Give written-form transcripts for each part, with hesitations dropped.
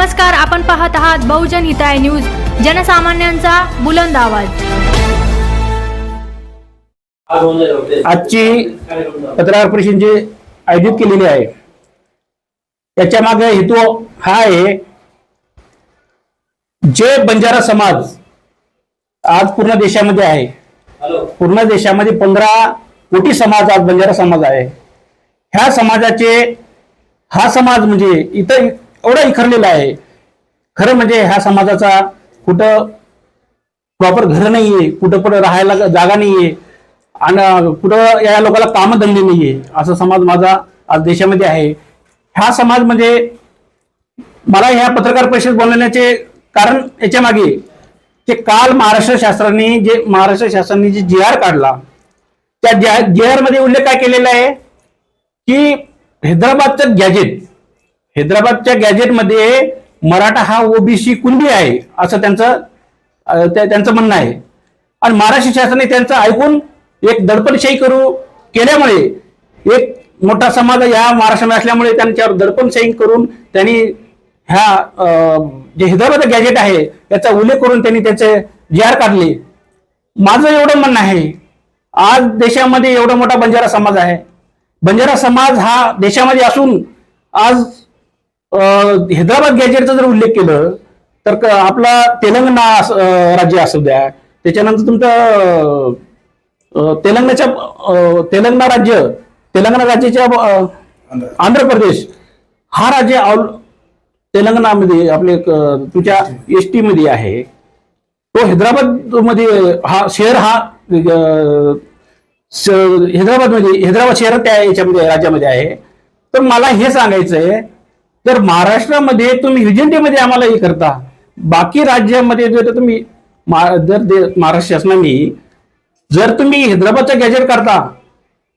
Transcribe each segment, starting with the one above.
नमस्कार, आपण पाहत आहात बहुजन हिताय न्यूज, जनसामान्यांचा बुलंद आवाज। आजची पत्रकार परिषद जी आयोजित केलेली आहे त्याच्या मागे हेतू हा आहे, जे बंजारा समाज आज पूर्ण देशामध्ये आहे, पूर्ण देशामध्ये 15 कोटी समाज आज बंजारा समाज आहे। ह्या समाजाचे हा समाज म्हणजे इथं एवढा इखरलेला आहे। खरं म्हणजे ह्या समाजाचा कुठं प्रॉपर घर नाहीये, कुठं पण राहायला जागा नाहीये आणि कुठं या लोकांना कामधंदे नाहीये, असा समाज माझा आज देशामध्ये आहे। हा समाज म्हणजे मला ह्या पत्रकार परिषद बोलवण्याचे कारण याच्या मागे ते काल महाराष्ट्र शासनाने जे जी.आर. काढला, त्या जी.आर. मध्ये उल्लेख काय केलेला आहे की हैदराबादच्या गॅजेटमध्ये मराठा हा ओबीसी कुणबी आहे असं त्यांचं म्हणणं आहे। आणि महाराष्ट्र शासनाने त्यांचं ऐकून एक दडपणशाही केल्यामुळे एक मोठा समाज या महाराष्ट्रामध्ये असल्यामुळे त्यांच्यावर दडपणशाही करून त्यांनी ह्या जे हैदराबाद गॅजेट आहे त्याचा उल्लेख करून त्यांनी त्याचे जी.आर. काढले। माझं एवढं म्हणणं आहे, आज देशामध्ये एवढा मोठा बंजारा समाज आहे, बंजारा समाज हा देशामध्ये असून आज हैदराबाद गॅजेटचा जर उल्लेख केलं तर आपला तेलंगणा राज्य असू द्या, त्याच्यानंतर तुमचं तेलंगणा राज्याच्या आंध्र प्रदेश हा राज्य तेलंगणामध्ये आपले तुमच्या एसटी मध्ये आहे, तो हैदराबाद मध्ये हा शहर हैदराबाद शहर त्या याच्यामध्ये राज्यामध्ये आहे। तर मला हे सांगायचंय, तर महाराष्ट्रामध्ये तुम्ही विजेंटीमध्ये आम्हाला हे करता, बाकी राज्यामध्ये जर तुम्ही महाराष्ट्र शासनाने जर तुम्ही हैदराबादचा गॅजेट करता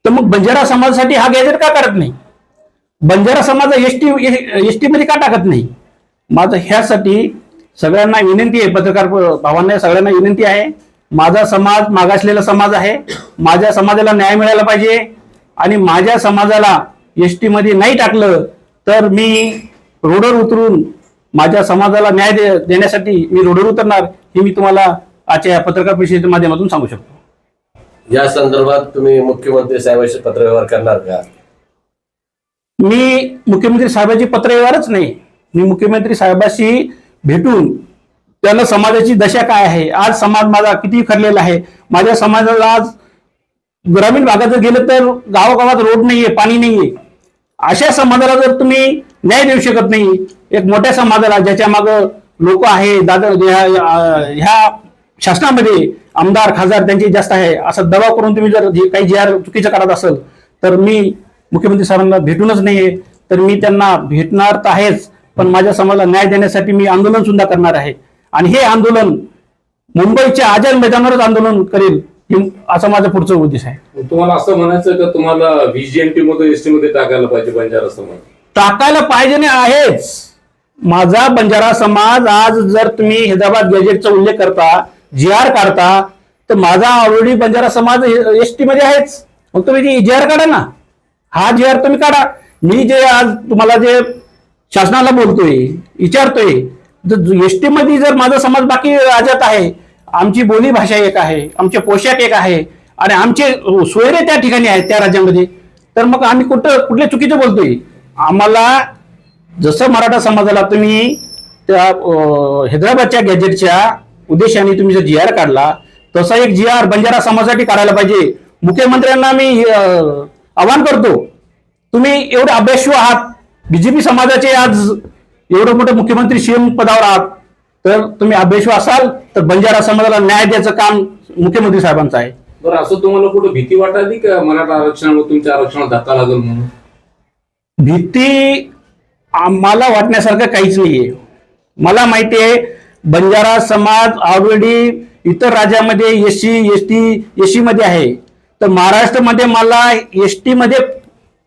तर मग बंजारा समाजासाठी हा गॅजेट का करत नाही? बंजारा समाज एसटी मध्ये का टाकत नाही? माझं ह्यासाठी सगळ्यांना विनंती आहे, पत्रकार भावांना सगळ्यांना विनंती आहे, माझा समाज मागासलेला समाज आहे, माझ्या समाजाला न्याय मिळाला पाहिजे आणि माझ्या समाजाला एसटी मध्ये नाही टाकलं तर मी रोडवर उतरून माझ्या समाजाला न्याय देण्यासाठी मी रोडवर उतरणार, हे मी तुम्हाला आजच्या पत्रकार परिषदेच्या माध्यमातून सांगू शकतो। या संदर्भात तुम्ही मुख्यमंत्री साहेबांशी पत्रव्यवहार करणार का? मी मुख्यमंत्री साहेबांची पत्रव्यवहारच नाही, मी मुख्यमंत्री साहेबांशी भेटून त्यांना समाजाची दशा काय आहे, आज समाज माझा किती खरलेला आहे, माझ्या समाजाला आज ग्रामीण भागात जर गेलं तर गावागावात रोड नाहीये, पाणी नाहीये, अशा समाजाला जर तुम्ही न्याय देऊ शकत नाही, एक मोठ्या समाजाला ज्याच्या मागं लोक आहे, ह्या शासनामध्ये आमदार खासदार त्यांचे जास्त आहे, असा दबाव करून तुम्ही जर काही जी.आर. चुकीचं करत असेल तर मी मुख्यमंत्री साहेबांना भेटूनच नाहीये, तर मी त्यांना भेटणार तर आहेच, पण माझ्या समाजाला न्याय देण्यासाठी मी आंदोलन सुद्धा करणार आहे आणि हे आंदोलन मुंबईच्या आझाद मैदानावरच आंदोलन करेल, असं माझं पुढचं उद्देश आहे। तुम्हाला असं म्हणायचं का तुम्हाला व्हीजीएनटी मध्ये एसटी मध्ये टाकायला पाहिजे बंजारा समाज? टाकायला पाहिजे नाही आहेच। माझा बंजारा समाज आज जर तुम्ही हैदराबाद गॅजेटचा उल्लेख करता, जी.आर. काढता, तर माझा ऑलरेडी बंजारा समाज एसटी मध्ये आहेच, मग तुम्ही जी.आर. काढा ना, हा जी.आर. तुम्ही काढा। मी जे आज तुम्हाला जे शासनाला बोलतोय विचारतोय, एसटी मध्ये जर माझा समाज बाकी राज्यात आहे, आमची बोली भाषा एक आहे, आमचे पोशाख एक आहे आणि आमचे सोयरे त्या ठिकाणी आहेत त्या राज्यामध्ये, तर मग आम्ही कुठल्या चुकीचं बोलतोय? आम्हाला जसं मराठा समाजाला तुम्ही त्या हैदराबादच्या गॅजेटच्या उद्देशाने तुम्ही जर जी.आर. काढला, तसा एक जी.आर. बंजारा समाजासाठी काढायला पाहिजे। मुख्यमंत्र्यांना मी आवाहन करतो, तुम्ही एवढे अभ्यासू आहात, बीजेपी समाजाचे आज एवढं मोठं मुख्यमंत्री सीएम पदावर आहात, तर तुम्ही अभ्यासू असाल तर बंजारा समाजाला न्याय द्यायचं काम मुख्यमंत्री साहेबांचं आहे। बरं, असं तुम्हाला कुठं भीती वाटाली का मराठा आरक्षणामुळे तुमच्या आरक्षणाला धक्का लागेल म्हणून? भीती आम्हाला वाटण्यासारखं काहीच नाहीये। मला माहिती आहे बंजारा समाज ऑलरेडी इतर राज्यामध्ये एसटी मध्ये आहे, तर महाराष्ट्रामध्ये मला एसटी मध्ये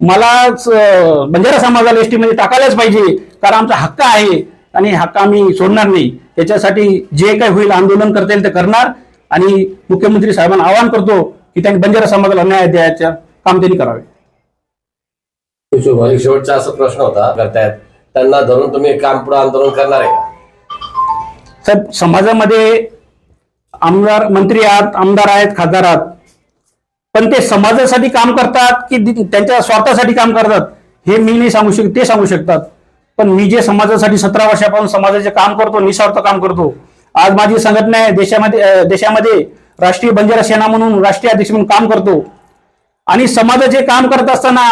बंजारा समाजाला एसटी मध्ये टाकायलाच पाहिजे, कारण आमचा हक्क आहे आणि हक्क आम्ही सोडणार नाही। त्याच्यासाठी जे काही होईल आंदोलन करता येईल ते करणार आणि मुख्यमंत्री साहेबांना आवाहन करतो की त्यांनी बंजारा समाजाला न्याय द्यायचं काम त्यांनी करावे। शेवटचा असा प्रश्न होता करतायत त्यांना धरून तुम्ही काम पुढे आंदोलन करणार आहे का? साहेब, समाजामध्ये आमदार मंत्री आहात, आमदार आहेत, खासदार आहात, पण ते समाजासाठी काम करतात की त्यांच्या स्वार्थासाठी काम करतात हे मी नाही सांगू शकत, ते सांगू शकतात. पण मी जे समाजासाठी 17 वर्षापासून समाजाचे काम करतो, निस्वार्थ काम करतो. आज माझी संघटना आहे, देशामध्ये राष्ट्रीय बंजारा सेना म्हणून राष्ट्रीय अध्यक्ष म्हणून काम करतो आणि समाजाचे काम करत असताना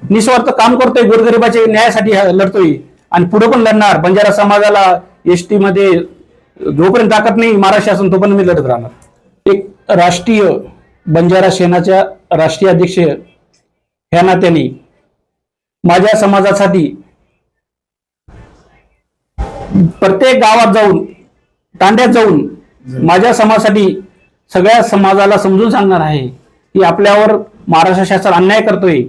निस्वार्थ काम करतोय, गोरगरिबाच्या न्यायासाठी लढतोय आणि पुढे पण लढणार. बंजारा समाजाला एसटी मध्ये जोपर्यंत ताकद नाही महाराष्ट्र शासन तोपर्यंत मी लढत राहणार. एक राष्ट्रीय बंजारा सेनाच्या राष्ट्रीय अध्यक्ष ह्या नात्याने माझ्या समाजासाठी प्रत्येक गावात जाऊन, तांड्यात जाऊन माझ्या समाजासाठी सगळ्या समाजाला समजून सांगणार आहे की आपल्यावर महाराष्ट्र शासन अन्याय करतोय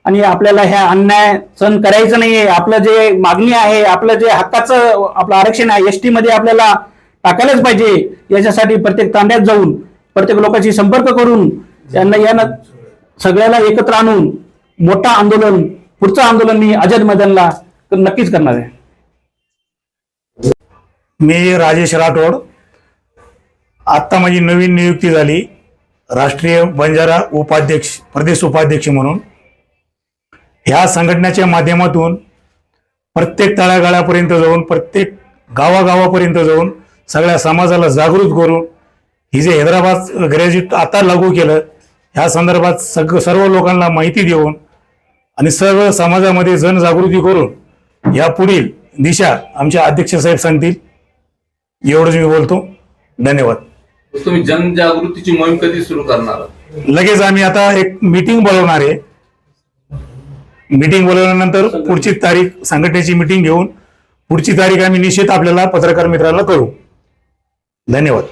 आणि आपल्याला ह्या अन्याय सहन करायचं नाहीये. आपलं जे मागणी आहे, आपलं जे हक्काचं आपलं आरक्षण आहे एसटी मध्ये आपल्याला टाकायलाच पाहिजे. याच्यासाठी प्रत्येक तांड्यात जाऊन प्रत्येक लोकांशी संपर्क करून यांना सगळ्याला एकत्र आणून मोठा आंदोलन, पुढचं आंदोलन मी आझाद मैदानला नक्कीच करणार आहे. मी राजेश राठोड. आत्ता माझी नवीन नियुक्ती झाली राष्ट्रीय बंजारा उपाध्यक्ष, प्रदेश उपाध्यक्ष म्हणून. ह्या संघटनेच्या माध्यमातून प्रत्येक तळागाळापर्यंत जाऊन, प्रत्येक गावागावापर्यंत जाऊन सगळ्या समाजाला जागृत करून ही जे हैदराबाद ग्रॅज्युएट आता लागू केलं ह्या संदर्भात सर्व लोकांना माहिती देऊन आणि सर्व समाजामध्ये जनजागृती करून या पुढील दिशा आमचे अध्यक्ष साहेब सांगतील. एवढंच मी बोलतो. धन्यवाद. तुम्ही जनजागृतीची मोहीम कधी सुरू करणार? लगेच आम्ही आता एक मीटिंग बोलवणार आहे. मीटिंग बोलवल्यानंतर पुढची तारीख, संघटनेची मीटिंग घेऊन पुढची तारीख आम्ही निश्चित आपल्याला पत्रकार मित्रांना कळवू. धन्यवाद.